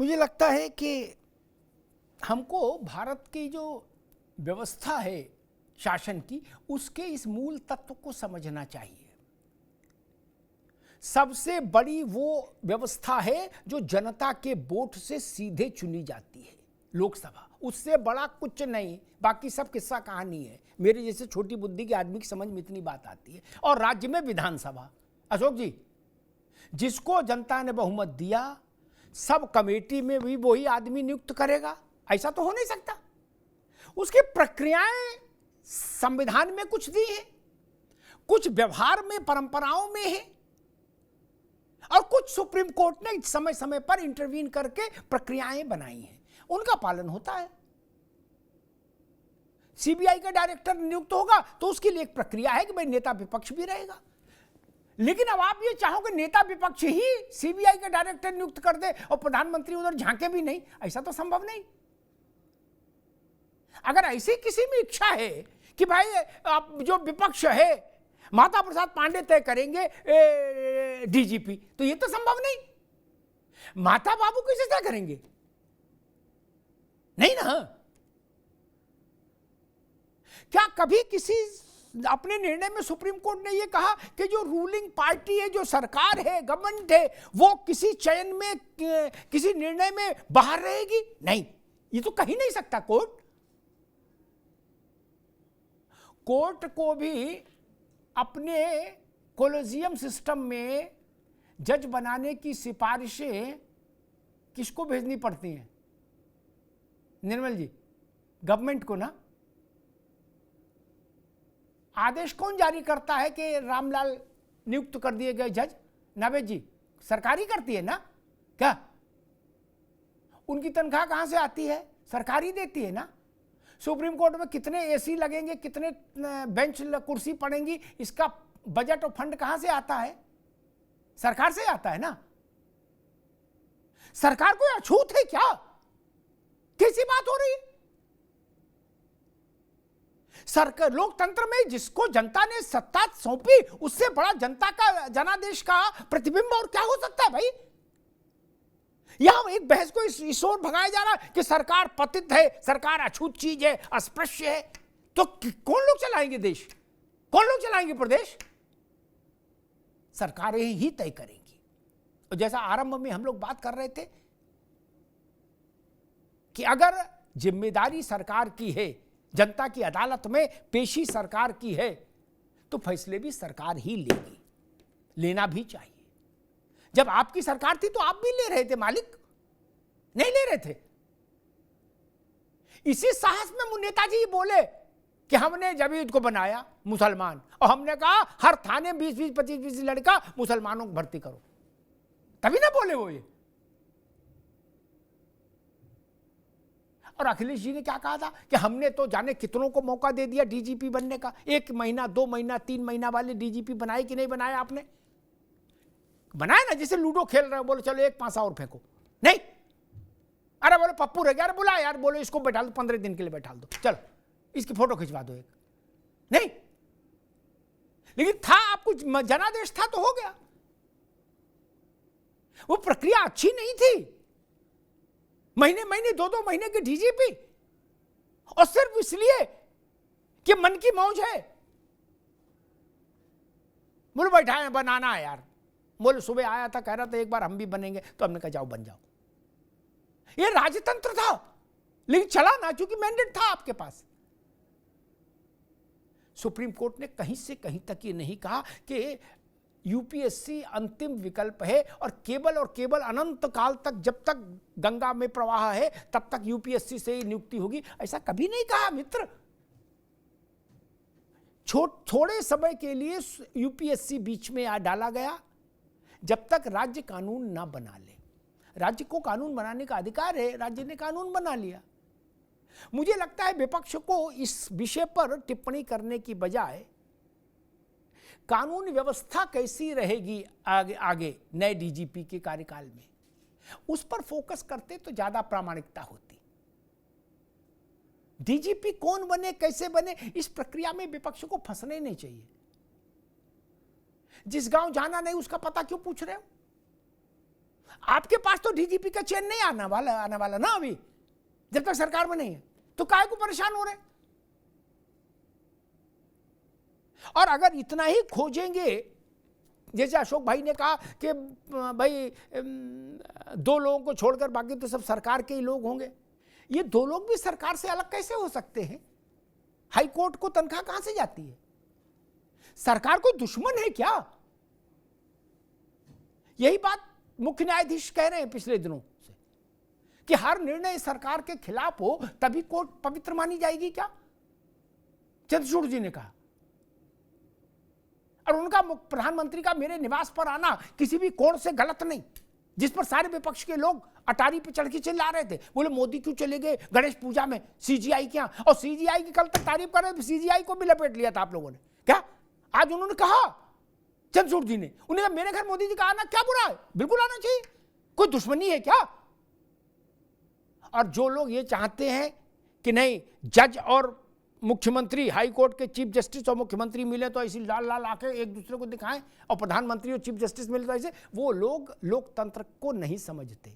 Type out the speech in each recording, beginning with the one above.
मुझे लगता है कि हमको भारत की जो व्यवस्था है शासन की, उसके इस मूल तत्व को समझना चाहिए। सबसे बड़ी वो व्यवस्था है जो जनता के वोट से सीधे चुनी जाती है, लोकसभा। उससे बड़ा कुछ नहीं, बाकी सब किस्सा कहानी है। मेरे जैसे छोटी बुद्धि के आदमी की समझ में इतनी बात आती है। और राज्य में विधानसभा, अशोक जी, जिसको जनता ने बहुमत दिया, सब कमेटी में भी वही आदमी नियुक्त करेगा, ऐसा तो हो नहीं सकता। उसकी प्रक्रियाएं संविधान में कुछ दी हैं, कुछ व्यवहार में, परंपराओं में है, और कुछ सुप्रीम कोर्ट ने समय समय पर इंटरवीन करके प्रक्रियाएं बनाई हैं, उनका पालन होता है। सीबीआई का डायरेक्टर नियुक्त होगा तो उसके लिए एक प्रक्रिया है कि भाई नेता विपक्ष भी रहेगा। लेकिन अब आप ये चाहोगे नेता विपक्ष ही सीबीआई का डायरेक्टर नियुक्त कर दे और प्रधानमंत्री उधर झांके भी नहीं, ऐसा तो संभव नहीं। अगर ऐसी किसी में इच्छा है कि भाई आप जो विपक्ष है माता प्रसाद पांडे तय करेंगे डीजीपी, तो ये तो संभव नहीं। माता बाबू कैसे तय करेंगे? नहीं ना। क्या कभी किसी अपने निर्णय में सुप्रीम कोर्ट ने यह कहा कि जो रूलिंग पार्टी है, जो सरकार है, गवर्नमेंट है, वो किसी चयन में, किसी निर्णय में बाहर रहेगी? नहीं, ये तो कही नहीं सकता कोर्ट। कोर्ट को भी अपने कोलेजियम सिस्टम में जज बनाने की सिफारिशें किसको भेजनी पड़ती हैं निर्मल जी? गवर्नमेंट को ना। आदेश कौन जारी करता है कि रामलाल नियुक्त कर दिए गए जज? नावेद जी, सरकारी करती है ना? क्या उनकी तनख्वाह कहां से आती है? सरकारी देती है ना। सुप्रीम कोर्ट में कितने एसी लगेंगे, कितने बेंच कुर्सी पड़ेंगी, इसका बजट और फंड कहां से आता है? सरकार से आता है ना। सरकार कोई अछूत है क्या? कैसी बात हो रही है? सरकार, लोकतंत्र में जिसको जनता ने सत्ता सौंपी, उससे बड़ा जनता का, जनादेश का प्रतिबिंब और क्या हो सकता है भाई? यहां एक बहस को इस ओर भगाया जा रहा है कि सरकार पतित है, सरकार अछूत चीज है, अस्पृश्य है। तो कौन लोग चलाएंगे देश? कौन लोग चलाएंगे प्रदेश? सरकारें ही तय करेंगी। और जैसा आरंभ में हम लोग बात कर रहे थे कि अगर जिम्मेदारी सरकार की है, जनता की अदालत में पेशी सरकार की है, तो फैसले भी सरकार ही लेगी, लेना भी चाहिए। जब आपकी सरकार थी तो आप भी ले रहे थे मालिक? नहीं ले रहे थे। इसी साहस में नेताजी बोले कि हमने जब को बनाया मुसलमान, और हमने कहा हर थाने 20-20, 25-25 लड़का मुसलमानों को भर्ती करो, तभी ना बोले वो ये। और अखिलेश जी ने क्या कहा था कि हमने तो जाने कितनों को मौका दे दिया डीजीपी बनने का। 1 महीना, 2 महीना, 3 महीना वाले डीजीपी बनाए कि नहीं बनाया? आपने बनाया ना। जैसे लूडो खेल रहे हो, बोलो चलो एक पासा और फेंको, नहीं। अरे बोले पप्पू रह गया, अरे बुला यार, बोलो इसको बैठा दो, 15 दिन के लिए बैठा दो, चलो इसकी फोटो खिंचवा दो एक। नहीं, लेकिन था आपको जनादेश था तो हो गया। वो प्रक्रिया अच्छी नहीं थी। महीने महीने, 2-2 महीने के डीजीपी, और सिर्फ इसलिए कि मन की मौज है। बोलो बैठा है, बनाना है यार। बोले सुबह आया था, कह रहा था एक बार हम भी बनेंगे, तो हमने कहा जाओ बन जाओ। ये राजतंत्र था, लेकिन चला ना, क्योंकि मैंडेट था आपके पास। सुप्रीम कोर्ट ने कहीं से कहीं तक ये नहीं कहा कि यूपीएससी अंतिम विकल्प है और केवल अनंत काल तक, जब तक गंगा में प्रवाह है तब तक यूपीएससी से ही नियुक्ति होगी, ऐसा कभी नहीं कहा मित्र। थोड़े समय के लिए यूपीएससी बीच में डाला गया, जब तक राज्य कानून ना बना ले। राज्य को कानून बनाने का अधिकार है, राज्य ने कानून बना लिया। मुझे लगता है विपक्ष को इस विषय पर टिप्पणी करने की बजाय कानून व्यवस्था कैसी रहेगी आगे नए डीजीपी के कार्यकाल में, उस पर फोकस करते तो ज्यादा प्रामाणिकता होती। डीजीपी कौन बने, कैसे बने, इस प्रक्रिया में विपक्ष को फंसने नहीं चाहिए। जिस गांव जाना नहीं उसका पता क्यों पूछ रहे हो? आपके पास तो डीजीपी का चेन नहीं आने वाला ना अभी, जब तक सरकार में नहीं है, तो काहे को परेशान हो रहे? और अगर इतना ही खोजेंगे, जैसे अशोक भाई ने कहा कि भाई 2 लोगों को छोड़कर बाकी तो सब सरकार के ही लोग होंगे, ये 2 लोग भी सरकार से अलग कैसे हो सकते हैं? हाई कोर्ट को तनख्वाह कहां से जाती है? सरकार कोई दुश्मन है क्या? यही बात मुख्य न्यायाधीश कह रहे हैं पिछले दिनों से कि हर निर्णय सरकार के खिलाफ हो तभी कोर्ट पवित्र मानी जाएगी क्या? चंद्रचूड़ जी ने कहा। और उनका प्रधानमंत्री का मेरे निवास पर आना किसी भी कोण से गलत नहीं, जिस पर सारे विपक्ष के लोग अटारी पे चढ़ के चिल्ला रहे थे, बोले मोदी क्यों चले गए गणेश पूजा में सीजीआई के यहां, और सीजीआई की कल तक तारीफ कर रहे थे, सीजीआई को भी लपेट लिया था आप लोगों ने। क्या आज उन्होंने कहा, चंद्रचूड़ जी ने, उन्हें कहा मेरे घर मोदी जी का आना क्या बुरा है? बिल्कुल आना चाहिए, कोई दुश्मनी है क्या? और जो लोग ये चाहते हैं कि नहीं जज और मुख्यमंत्री, हाई कोर्ट के चीफ जस्टिस और मुख्यमंत्री मिले तो ऐसी लाल लाल आके एक दूसरे को दिखाएं, और प्रधानमंत्री और चीफ जस्टिस मिले तो ऐसे, वो लोग लोकतंत्र को नहीं समझते।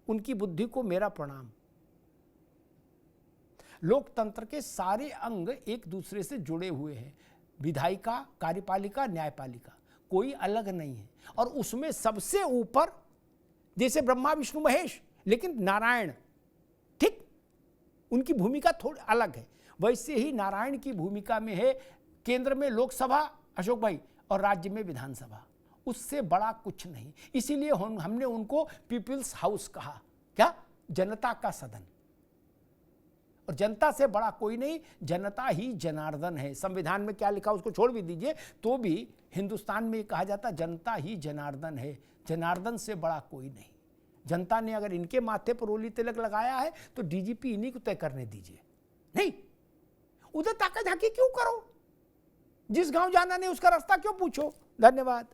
उनकी बुद्धि को मेरा प्रणाम। लोकतंत्र के सारे अंग एक दूसरे से जुड़े हुए हैं, विधायिका, कार्यपालिका, न्यायपालिका, कोई अलग नहीं है। और उसमें सबसे ऊपर जैसे ब्रह्मा विष्णु महेश, लेकिन नारायण, ठीक, उनकी भूमिका थोड़ी अलग है, वैसे ही नारायण की भूमिका में है केंद्र में लोकसभा अशोक भाई और राज्य में विधानसभा, उससे बड़ा कुछ नहीं। इसीलिए हमने उनको पीपल्स हाउस कहा, क्या? जनता का सदन। और जनता से बड़ा कोई नहीं, जनता ही जनार्दन है। संविधान में क्या लिखा उसको छोड़ भी दीजिए, तो भी हिंदुस्तान में कहा जाता जनता ही जनार्दन है, जनार्दन से बड़ा कोई नहीं। जनता ने अगर इनके माथे पर रोली तिलक लगाया है तो डीजीपी इन्हीं को तय करने दीजिए, नहीं उधर ताका झाकी क्यों करो? जिस गांव जाना नहीं उसका रास्ता क्यों पूछो? धन्यवाद।